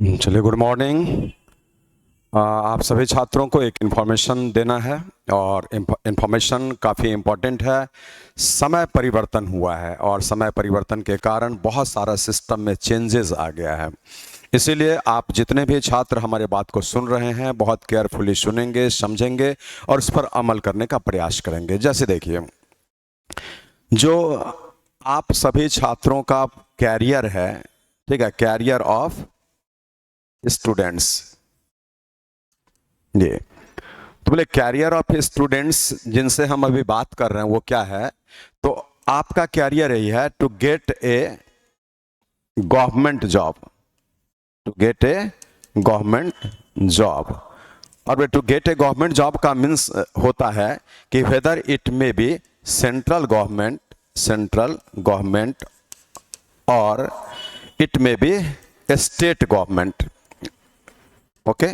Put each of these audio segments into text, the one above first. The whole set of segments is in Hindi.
चलिए, गुड मॉर्निंग। आप सभी छात्रों को एक इन्फॉर्मेशन देना है और इन्फॉर्मेशन काफ़ी इम्पोर्टेंट है। समय परिवर्तन हुआ है और समय परिवर्तन के कारण बहुत सारा सिस्टम में चेंजेस आ गया है। इसीलिए आप जितने भी छात्र हमारे बात को सुन रहे हैं बहुत केयरफुली सुनेंगे, समझेंगे और इस पर अमल करने का प्रयास करेंगे। जैसे देखिए, जो आप सभी छात्रों का कैरियर है, ठीक है, कैरियर ऑफ स्टूडेंट्स, ये तो बोले कैरियर ऑफ स्टूडेंट्स जिनसे हम अभी बात कर रहे हैं वो क्या है। तो आपका कैरियर यही है to get a government job, to get a government job. और to get a government job का मीन्स होता है कि whether it may be central government और it may be state government. Okay,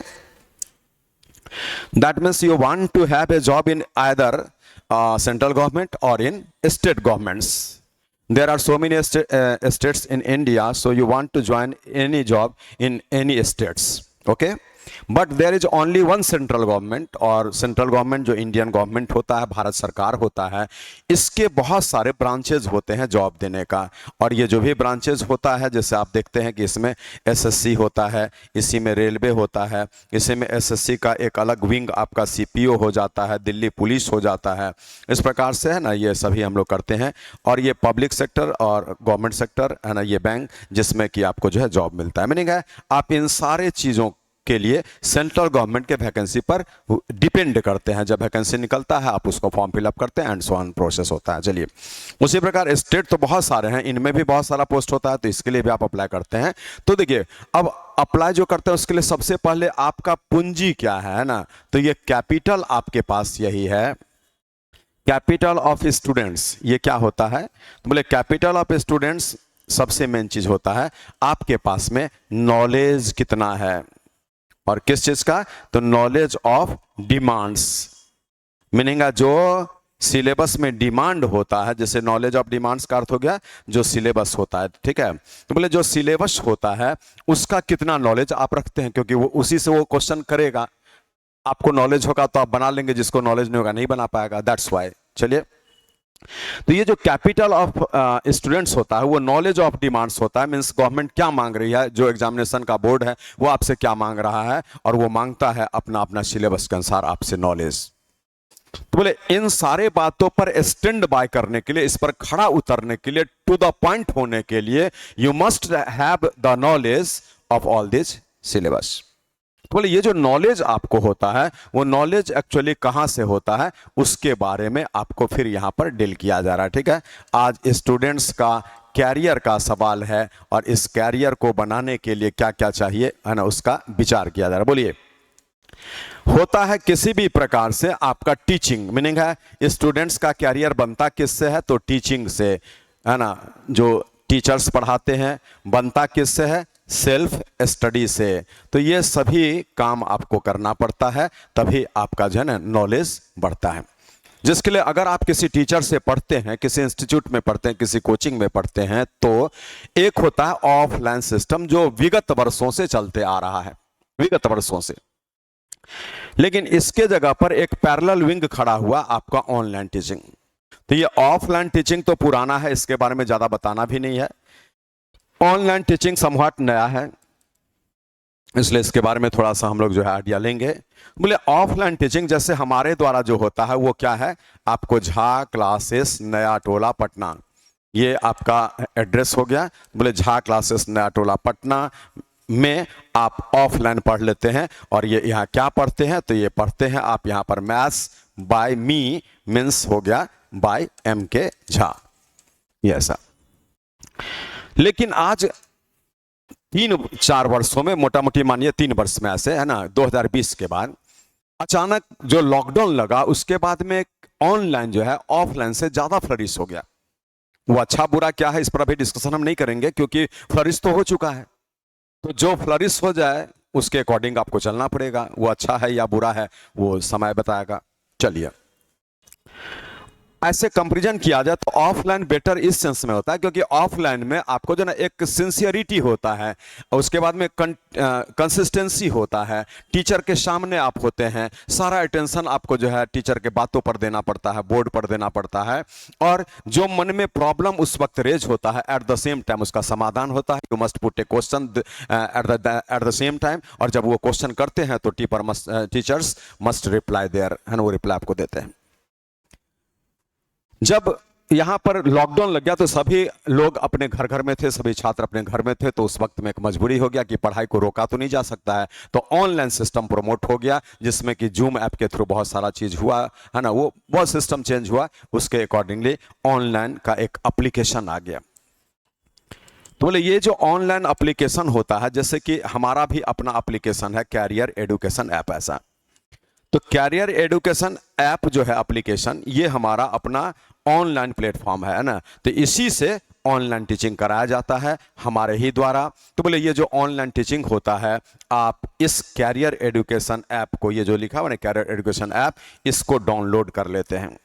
that means you want to have a job in either central government or in state governments. There are so many states in India, so you want to join any job in any states. Okay, but there is only one central government, और सेंट्रल गवर्नमेंट जो इंडियन गवर्नमेंट होता है, भारत सरकार होता है, इसके बहुत सारे ब्रांचेज होते हैं जॉब देने का। और ये जो भी ब्रांचेज होता है, जैसे आप देखते हैं कि इसमें एसएससी होता है, इसी में रेलवे होता है, इसी में एसएससी का एक अलग विंग आपका सीपीओ हो जाता है, दिल्ली पुलिस हो जाता है। इस प्रकार से है ना, ये सभी हम लोग करते हैं। और ये पब्लिक सेक्टर और गवर्नमेंट सेक्टर है ना, ये बैंक जिसमें कि आपको जो है जॉब मिलता है। मीनिंग है आप इन सारे चीज़ों के लिए सेंट्रल गवर्नमेंट के वैकेंसी पर डिपेंड करते हैं। जब वैकेंसी निकलता है आप उसको फॉर्म फिलअप करते हैं एंड सो ऑन प्रोसेस होता है। चलिए, उसी प्रकार स्टेट तो बहुत सारे हैं, इनमें भी बहुत सारा पोस्ट होता है, तो इसके लिए भी आप अप्लाई करते हैं। तो देखिए, अब अप्लाई जो करते हैं उसके लिए सबसे पहले आपका पूंजी क्या है ना, तो ये कैपिटल आपके पास यही है, कैपिटल ऑफ स्टूडेंट्स। ये क्या होता है तो बोले कैपिटल ऑफ स्टूडेंट्स सबसे मेन चीज होता है आपके पास में नॉलेज कितना है। और किस चीज का, तो नॉलेज ऑफ डिमांड्स। मीनिंग जो सिलेबस में डिमांड होता है, जैसे नॉलेज ऑफ डिमांड्स का अर्थ हो गया जो सिलेबस होता है, ठीक है। तो बोले जो सिलेबस होता है उसका कितना नॉलेज आप रखते हैं, क्योंकि वो उसी से वो क्वेश्चन करेगा। आपको नॉलेज होगा तो आप बना लेंगे, जिसको नॉलेज नहीं होगा नहीं बना पाएगा, दैट्स वाई। चलिए, तो ये जो कैपिटल ऑफ स्टूडेंट्स होता है वो नॉलेज ऑफ डिमांड्स होता है। मींस गवर्नमेंट क्या मांग रही है, जो एग्जामिनेशन का बोर्ड है वो आपसे क्या मांग रहा है, और वो मांगता है अपना अपना सिलेबस के अनुसार आपसे नॉलेज। तो बोले इन सारे बातों पर स्टैंड बाय करने के लिए, इस पर खड़ा उतरने के लिए, टू द पॉइंट होने के लिए, you must have the knowledge of all this syllabus. तो बोले ये जो नॉलेज आपको होता है वो नॉलेज एक्चुअली कहां से होता है उसके बारे में आपको फिर यहां पर डील किया जा रहा है, ठीक है। आज स्टूडेंट्स का कैरियर का सवाल है और इस कैरियर को बनाने के लिए क्या क्या चाहिए है ना, उसका विचार किया जा रहा है। बोलिए, होता है किसी भी प्रकार से आपका टीचिंग, मीनिंग है स्टूडेंट्स का कैरियर बनता किससे है, तो टीचिंग से है ना। जो टीचर्स पढ़ाते हैं बनता किससे है, सेल्फ स्टडी से। तो ये सभी काम आपको करना पड़ता है, तभी आपका जो है ना नॉलेज बढ़ता है। जिसके लिए अगर आप किसी टीचर से पढ़ते हैं, किसी इंस्टीट्यूट में पढ़ते हैं, किसी कोचिंग में पढ़ते हैं, तो एक होता है ऑफलाइन सिस्टम जो विगत वर्षों से चलते आ रहा है, विगत वर्षों से। लेकिन इसके जगह पर एक पैरेलल विंग खड़ा हुआ आपका ऑनलाइन टीचिंग। तो ये ऑफलाइन टीचिंग तो पुराना है, इसके बारे में ज्यादा बताना भी नहीं है। ऑनलाइन टीचिंग समवॉट नया है, इसलिए इसके बारे में थोड़ा सा हम लोग जो है आइडिया लेंगे। बोले ऑफलाइन टीचिंग जैसे हमारे द्वारा जो होता है वो क्या है, आपको झा क्लासेस नया टोला पटना, ये आपका एड्रेस हो गया। बोले झा क्लासेस नया टोला पटना में आप ऑफलाइन पढ़ लेते हैं। और ये यहाँ क्या पढ़ते हैं, तो ये पढ़ते हैं आप यहाँ पर मैथ्स बाय मी, मीन्स हो गया बाय MK झा, ये ऐसा। लेकिन आज 3-4 वर्षों में, मोटा मोटी मानिए 3 वर्ष में ऐसे है ना, 2020 के बाद अचानक जो लॉकडाउन लगा उसके बाद में ऑनलाइन जो है ऑफलाइन से ज्यादा फ्लरिश हो गया। वो अच्छा बुरा क्या है इस पर अभी डिस्कशन हम नहीं करेंगे, क्योंकि फ्लरिश तो हो चुका है। तो जो फ्लरिश हो जाए उसके अकॉर्डिंग आपको चलना पड़ेगा, वो अच्छा है या बुरा है वो समय बताएगा। चलिए, ऐसे कंपैरिजन किया जाए तो ऑफलाइन बेटर इस सेंस में होता है, क्योंकि ऑफलाइन में आपको जो ना एक सिंसियरिटी होता है, और उसके बाद में कंसिस्टेंसी होता है, टीचर के सामने आप होते हैं, सारा अटेंशन आपको जो है टीचर के बातों पर देना पड़ता है, बोर्ड पर देना पड़ता है, और जो मन में प्रॉब्लम उस वक्त रेज होता है एट द सेम टाइम उसका समाधान होता है। You must put A question at the same time, और जब वो क्वेश्चन करते हैं तो टीचर्स मस्ट रिप्लाई देयर, है ना, वो रिप्लाई आपको देते हैं। जब यहां पर लॉकडाउन लग गया तो सभी लोग अपने घर घर में थे, सभी छात्र अपने घर में थे, तो उस वक्त में एक मजबूरी हो गया कि पढ़ाई को रोका तो नहीं जा सकता है, तो ऑनलाइन सिस्टम प्रमोट हो गया, जिसमें कि जूम ऐप के थ्रू बहुत सारा चीज हुआ, है ना, वो बहुत सिस्टम चेंज हुआ, उसके अकॉर्डिंगली ऑनलाइन का एक एप्लीकेशन आ गया। तो बोले ये जो ऑनलाइन एप्लीकेशन होता है, जैसे कि हमारा भी अपना एप्लीकेशन है कैरियर एजुकेशन ऐप ऐसा, तो कैरियर एजुकेशन ऐप जो है एप्लीकेशन, ये हमारा अपना ऑनलाइन प्लेटफॉर्म है ना, तो इसी से ऑनलाइन टीचिंग कराया जाता है हमारे ही द्वारा। तो बोले ये जो ऑनलाइन टीचिंग होता है, आप इस कैरियर एजुकेशन ऐप को, ये जो लिखा हुआ ना कैरियर एजुकेशन ऐप, इसको डाउनलोड कर लेते हैं।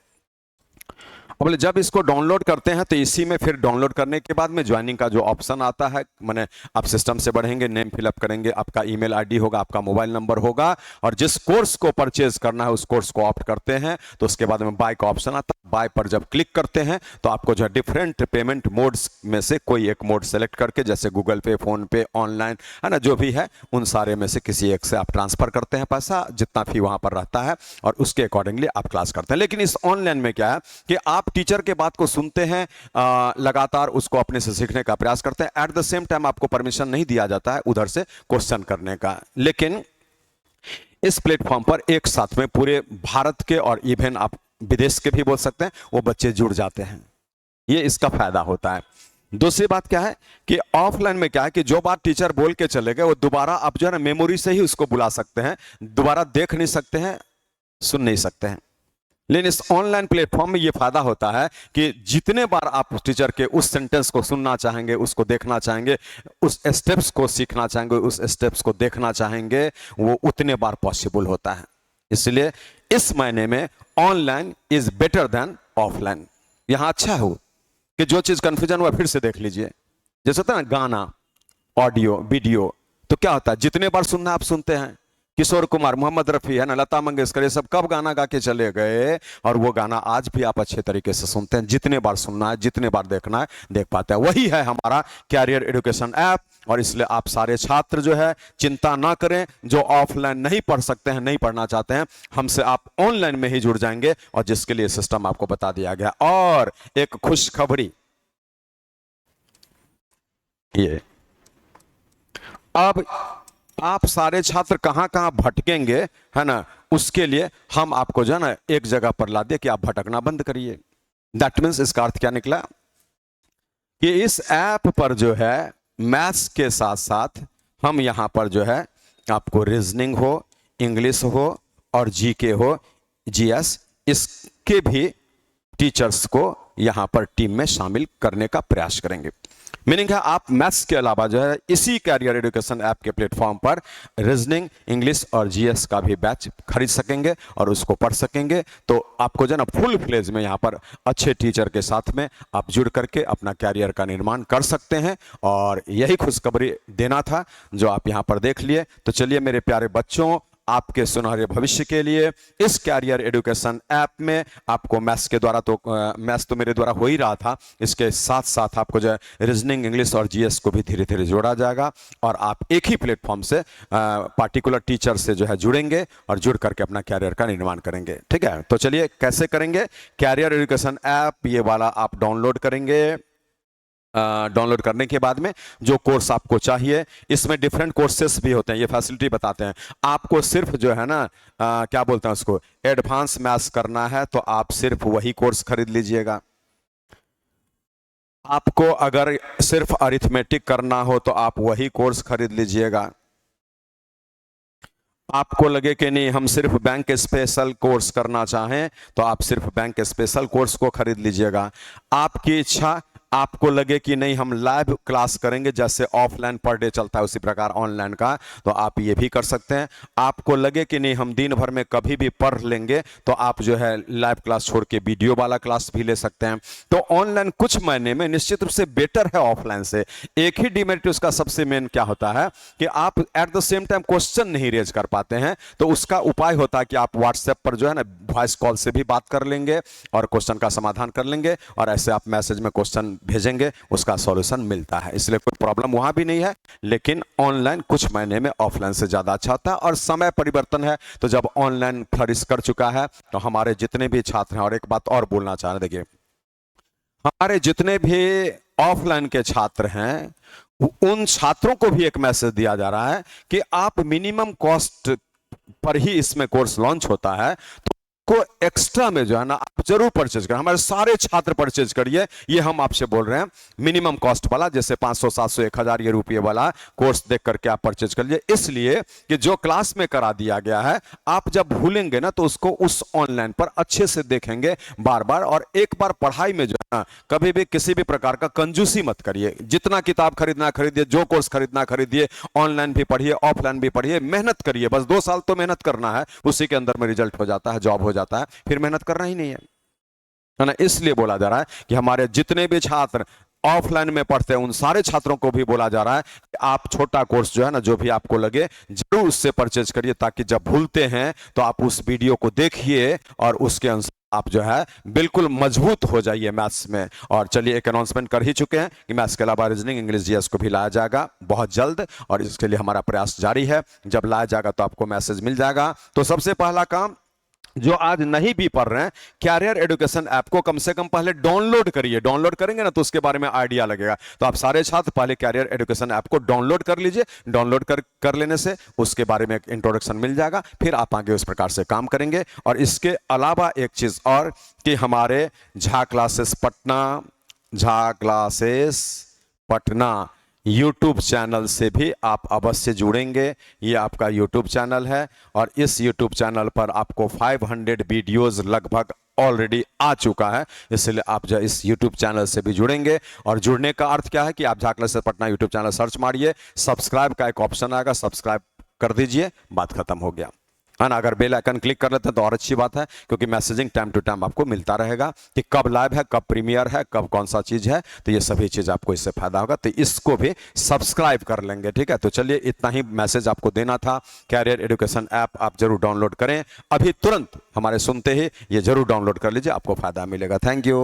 बोले जब इसको डाउनलोड करते हैं तो इसी में फिर डाउनलोड करने के बाद में ज्वाइनिंग का जो ऑप्शन आता है, माने आप सिस्टम से बढ़ेंगे, नेम फिलअप करेंगे, आपका ईमेल आईडी होगा, आपका मोबाइल नंबर होगा, और जिस कोर्स को परचेज करना है उस कोर्स को ऑप्ट करते हैं, तो उसके बाद में बाय का ऑप्शन आता है। बाय पर जब क्लिक करते हैं तो आपको जो डिफरेंट पेमेंट मोड्स में से कोई एक मोड सेलेक्ट करके, जैसे गूगल पे, फोन पे, ऑनलाइन, है ना, जो भी है उन सारे में से किसी एक से आप ट्रांसफर करते हैं पैसा, जितना फी वहां पर रहता है, और उसके अकॉर्डिंगली आप क्लास करते हैं। लेकिन इस ऑनलाइन में क्या है कि आप टीचर के बात को सुनते हैं, लगातार उसको अपने से सीखने का प्रयास करते हैं, एट द सेम टाइम आपको परमिशन नहीं दिया जाता है उधर से क्वेश्चन करने का। लेकिन इस प्लेटफॉर्म पर एक साथ में पूरे भारत के और इवन आप विदेश के भी बोल सकते हैं, वो बच्चे जुड़ जाते हैं, ये इसका फायदा होता है। दूसरी बात क्या है कि ऑफलाइन में क्या है कि जो बात टीचर बोल के चले गए वो दोबारा आप जो है ना मेमोरी से ही उसको बुला सकते हैं, दोबारा देख नहीं सकते हैं, सुन नहीं सकते हैं। लेकिन इस ऑनलाइन प्लेटफॉर्म में ये फायदा होता है कि जितने बार आप टीचर के उस सेंटेंस को सुनना चाहेंगे, उसको देखना चाहेंगे, उस स्टेप्स को सीखना चाहेंगे, उस स्टेप्स को देखना चाहेंगे, वो उतने बार पॉसिबल होता है। इसलिए इस महीने में online is better than offline. यहां अच्छा हो कि जो चीज कंफ्यूजन हुआ फिर से देख लीजिए। जैसे होता है ना गाना, ऑडियो, वीडियो, तो क्या होता है जितने बार सुनना आप सुनते हैं। किशोर कुमार, मोहम्मद रफी, है ना, लता मंगेशकर, ये सब कब गाना गा के चले गए, और वो गाना आज भी आप अच्छे तरीके से सुनते हैं। जितने बार सुनना है, जितने बार देखना है, देख पाते हैं। वही है हमारा कैरियर एजुकेशन ऐप, और इसलिए आप सारे छात्र जो है चिंता ना करें, जो ऑफलाइन नहीं पढ़ सकते हैं, नहीं पढ़ना चाहते हैं, हमसे आप ऑनलाइन में ही जुड़ जाएंगे, और जिसके लिए सिस्टम आपको बता दिया गया। और एक खुशखबरी, ये अब आप सारे छात्र कहां कहां भटकेंगे, है ना, उसके लिए हम आपको जो है ना एक जगह पर ला दिए कि आप भटकना बंद करिए। दैट मीन्स इसका अर्थ क्या निकला कि इस ऐप पर जो है मैथ्स के साथ साथ हम यहां पर जो है आपको रीजनिंग हो, इंग्लिश हो और जीके हो, जीएस, इसके भी टीचर्स को यहां पर टीम में शामिल करने का प्रयास करेंगे। मीनिंग है आप मैथ्स के अलावा जो है इसी कैरियर एजुकेशन ऐप के प्लेटफॉर्म पर रीजनिंग, इंग्लिश और जीएस का भी बैच खरीद सकेंगे और उसको पढ़ सकेंगे। तो आपको जो है ना फुल फ्लेज में यहाँ पर अच्छे टीचर के साथ में आप जुड़ करके अपना कैरियर का निर्माण कर सकते हैं, और यही खुशखबरी देना था जो आप यहाँ पर देख लिए। तो चलिए मेरे प्यारे बच्चों, आपके सुनहरे भविष्य के लिए इस कैरियर एजुकेशन ऐप में आपको मैथ्स के द्वारा, तो मैथ्स तो मेरे द्वारा हो ही रहा था, इसके साथ साथ आपको जो है रीजनिंग, इंग्लिश और जीएस को भी धीरे धीरे जोड़ा जाएगा, और आप एक ही प्लेटफॉर्म से पार्टिकुलर टीचर से जो है जुड़ेंगे और जुड़ करके अपना कैरियर का निर्माण करेंगे। ठीक है, तो चलिए कैसे करेंगे। कैरियर एजुकेशन ऐप ये वाला आप डाउनलोड करेंगे। डाउनलोड करने के बाद में जो कोर्स आपको चाहिए, इसमें डिफरेंट कोर्सेस भी होते हैं, ये फैसिलिटी बताते हैं। आपको सिर्फ जो है ना क्या बोलते हैं उसको, एडवांस मैथ्स करना है तो आप सिर्फ वही कोर्स खरीद लीजिएगा। आपको अगर सिर्फ अरिथमेटिक करना हो तो आप वही कोर्स खरीद लीजिएगा। आपको लगे कि नहीं हम सिर्फ बैंक स्पेशल कोर्स करना चाहें तो आप सिर्फ बैंक स्पेशल कोर्स को खरीद लीजिएगा। आपकी इच्छा आपको लगे कि नहीं हम लाइव क्लास करेंगे, जैसे ऑफलाइन पर डे चलता है उसी प्रकार ऑनलाइन का, तो आप ये भी कर सकते हैं। आपको लगे कि नहीं हम दिन भर में कभी भी पढ़ लेंगे, तो आप जो है लाइव क्लास छोड़ के वीडियो वाला क्लास भी ले सकते हैं। तो ऑनलाइन कुछ महीने में निश्चित रूप से बेटर है ऑफलाइन से। एक ही डिमेरिट उसका सबसे मेन क्या होता है कि आप at the same time question नहीं रेज कर पाते हैं, तो उसका उपाय होता है कि आप व्हाट्सएप पर जो है ना वॉइस कॉल से भी बात कर लेंगे और क्वेश्चन का समाधान कर लेंगे, और ऐसे आप मैसेज में क्वेश्चन भेजेंगे, उसका सॉल्यूशन मिलता है। इसलिए कोई प्रॉब्लम वहां भी नहीं है, लेकिन ऑनलाइन कुछ महीने में ऑफलाइन से ज्यादा अच्छा होता है। और समय परिवर्तन है, तो जब ऑनलाइन फ्लरिश कर चुका है, तो हमारे जितने भी छात्र हैं, और एक बात और बोलना चाह रहे, देखिए हमारे जितने भी ऑफलाइन के छात्र हैं, उन छात्रों को भी एक मैसेज दिया जा रहा है कि आप मिनिमम कॉस्ट पर ही इसमें कोर्स लॉन्च होता है, तो को एक्स्ट्रा में जो है ना आप जरूर परचेज करें। हमारे सारे छात्र परचेज करिए, ये हम आपसे बोल रहे हैं। मिनिमम कॉस्ट वाला, जैसे 500 700 1000 ये रुपये वाला कोर्स देख करके आप परचेज करिए, इसलिए कि जो क्लास में करा दिया गया है, आप जब भूलेंगे ना तो उसको उस ऑनलाइन पर अच्छे से देखेंगे बार बार। और एक बार पढ़ाई में जो है ना कभी भी किसी भी प्रकार का कंजूसी मत करिए। जितना किताब खरीदना खरीदिए, जो कोर्स खरीदना खरीदिए, ऑनलाइन भी पढ़िए, ऑफलाइन भी पढ़िए, मेहनत करिए। बस 2 साल तो मेहनत करना है, उसी के अंदर में रिजल्ट हो जाता है, जॉब हो जाता है, फिर मेहनत करना ही नहीं है ना। इसलिए बोला जा रहा है कि हमारे जितने भी छात्र ऑफलाइन में पढ़ते हैं, उन सारे छात्रों को भी बोला जा रहा है कि आप छोटा कोर्स जो है ना, जो भी आपको लगे जरूर उससे परचेज करिए, ताकि जब भूलते हैं तो आप उस वीडियो को देखिए और उसके अनुसार आप जो है बिल्कुल मजबूत हो जाइए मैथ्स में। और चलिए एक अनाउंसमेंट कर ही चुके हैं कि मैथ्स के अलावा रीजनिंग, इंग्लिश, जीएस को भी लाया जाएगा बहुत जल्द, और इसके लिए हमारा प्रयास जारी है। जब लाया जाएगा तो आपको मैसेज मिल जाएगा। तो सबसे पहला काम, जो आज नहीं भी पढ़ रहे हैं, कैरियर एजुकेशन ऐप को कम से कम पहले डाउनलोड करिए। डाउनलोड करेंगे ना तो उसके बारे में आइडिया लगेगा। तो आप सारे छात्र पहले कैरियर एजुकेशन ऐप को डाउनलोड कर लीजिए। डाउनलोड कर लेने से उसके बारे में एक इंट्रोडक्शन मिल जाएगा, फिर आप आगे उस प्रकार से काम करेंगे। और इसके अलावा एक चीज और कि हमारे Jha classes Patna YouTube channel से भी आप अवश्य जुड़ेंगे। ये आपका यूट्यूब चैनल है, और इस यूट्यूब चैनल पर आपको 500 वीडियोस लगभग ऑलरेडी आ चुका है। इसलिए आप जो इस यूट्यूब चैनल से भी जुड़ेंगे। और जुड़ने का अर्थ क्या है कि आप Jha classes Patna YouTube channel search मारिए, सब्सक्राइब का एक ऑप्शन आएगा, सब्सक्राइब कर दीजिए, बात खत्म हो गया है ना। अगर बेल आइकन क्लिक कर लेते हैं तो और अच्छी बात है, क्योंकि मैसेजिंग टाइम टू टाइम आपको मिलता रहेगा कि कब लाइव है, कब प्रीमियर है, कब कौन सा चीज है। तो ये सभी चीज आपको इससे फायदा होगा, तो इसको भी सब्सक्राइब कर लेंगे, ठीक है। तो चलिए इतना ही मैसेज आपको देना था। कैरियर एजुकेशन ऐप आप जरूर डाउनलोड करें, अभी तुरंत हमारे सुनते ही ये जरूर डाउनलोड कर लीजिए, आपको फायदा मिलेगा। Thank you.